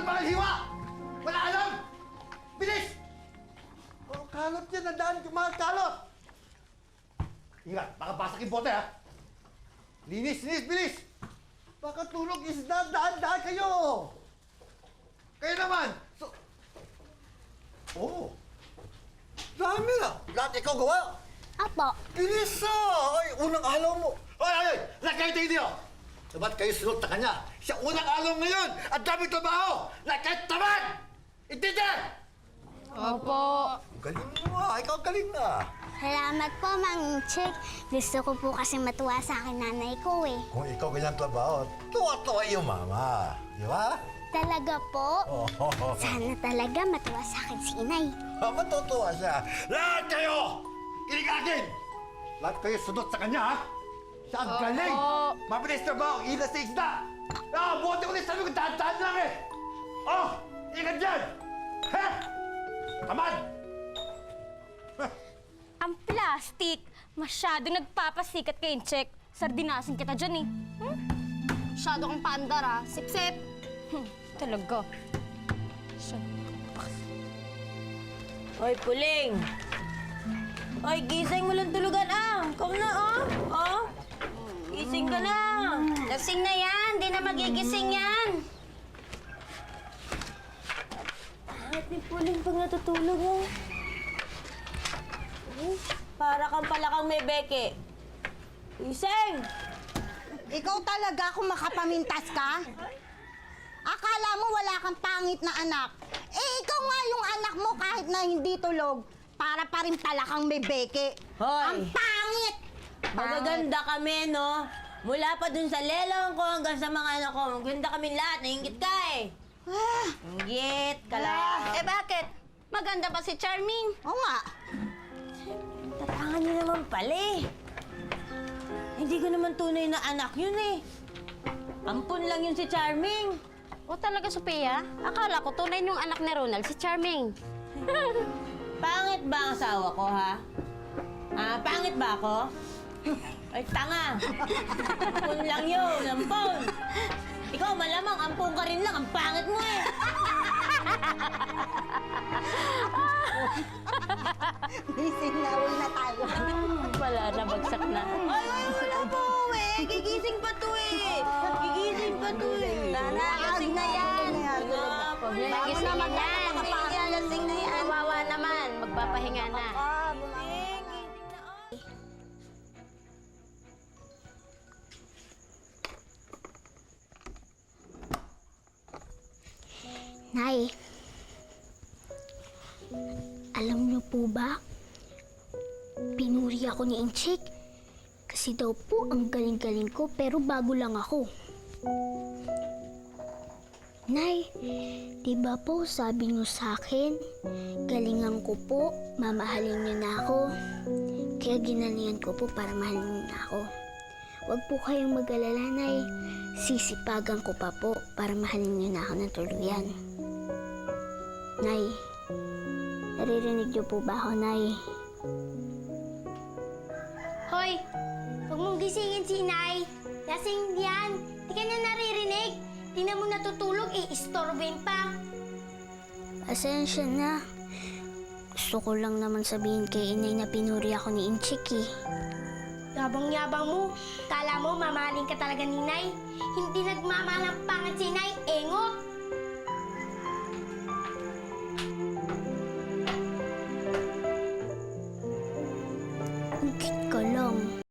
ng mga hiwa! Wala alam! Bilis! Oh, kalot yan. Nadaan yung mga kalot! Ingat, baka basag yung bote, ha? Linis, linis, bilis! Baka tulog isda, daan kayo! Kayo naman! Oh! Dami na! Lahat ikaw gawa! Apo. Bilis Ay, unang alaw mo! Ay! Lahat kayo tingin niyo! Dapat kayo sunod sa kanya! Siya unang alaw ngayon! Ang daming trabaho! Lahat kayo tamad! Intindihan! Opo. Galing mo ikaw galing na! Salamat po, Mang Inchik. Gusto ko po kasi matuwa sa akin nanay ko eh. Kung ikaw ganyan trabaho, tuwa-tuwa yung mama. Di ba? Talaga po? Oh, Sana talaga matuwa sa akin si inay. matutuwa siya. Lahat kayo! Kinig-akin! Lahat kayo sunod sa kanya, ha? Siya ang galing! Mabilis trabaho, ilas sa isda! Buti ko na sabi ko, dahan-dahan lang eh! Oh! Ingat dyan! Ha? Tamad! Ang plastic, masyado nagpapasikat kay Inchek. Sardinasin kita dyan eh. Masyado kang paandar, ha? Sip-sip. Talaga. Hoy, Puling! Hoy, gising mo lang tulugan, Come na, Gising ka na! Lasing na yan. Di na magigising yan. Bakit ni Puling pag natutulog, Para kang palakang may beke. Gising! Ikaw talaga kung makapamintas ka? Akala mo wala kang pangit na anak. Ikaw nga yung anak mo kahit na hindi tulog. Para pa rin pala kang may beke. Hoy! Ang pangit! Magaganda kami, no? Mula pa dun sa lelong ko hanggang sa mga anak ko. Maganda kami lahat. Nainggit ka eh. Inggit ka lang. Bakit? Maganda ba si Charming? Oo nga. Tatangan niyo naman pala eh. Hindi ko naman tunay na anak yun eh. Ampun lang yun si Charming. O talaga, Sophia? Akala ko tunay yung anak ni Ronald, si Charming. Pangit ba ang asawa ko, ha? Pangit ba ako? Ay, tanga! Ampun lang yun, ampun! Ikaw malamang, ampun ka rin lang, ang pangit mo eh! Gising na, uwi na tayo. Wala na, bagsak na. Ay, wala po eh! Gigising pa to eh! Gigising pa to eh! Tara, lasing na yan. Huwag na nagising na yan. Lasing na yan. Kawawa naman. Magpapahinga na. Nay, alam niyo po ba? Pinuri ako ni Inchik. Kasi daw po ang galing-galing ko pero bago lang ako. Nay, di ba po sabi niyo sa akin, galingan ko po, mamahalin niyo na ako. Kaya ginalingan ko po para mahalin niyo na ako. Huwag po kayong mag-alala, Nay. Sisipagan ko pa po para mahalin niyo na ako ng tuluyan. Nay, naririnig niyo po ba ako, Nay? Hoy! Huwag mong gisingin si Nay. Lasing yan. Di ka na naririnig. Di na mo natutulog, istorbohin pa. Pasensya na. Gusto ko lang naman sabihin kay Inay na pinuri ako ni Inchik eh. Yabang-yabang mo. Kala mo mamahalin ka talaga ni Nay. Hindi nagmamahal ang pangat si Nay, engot. Ungkit ka lang.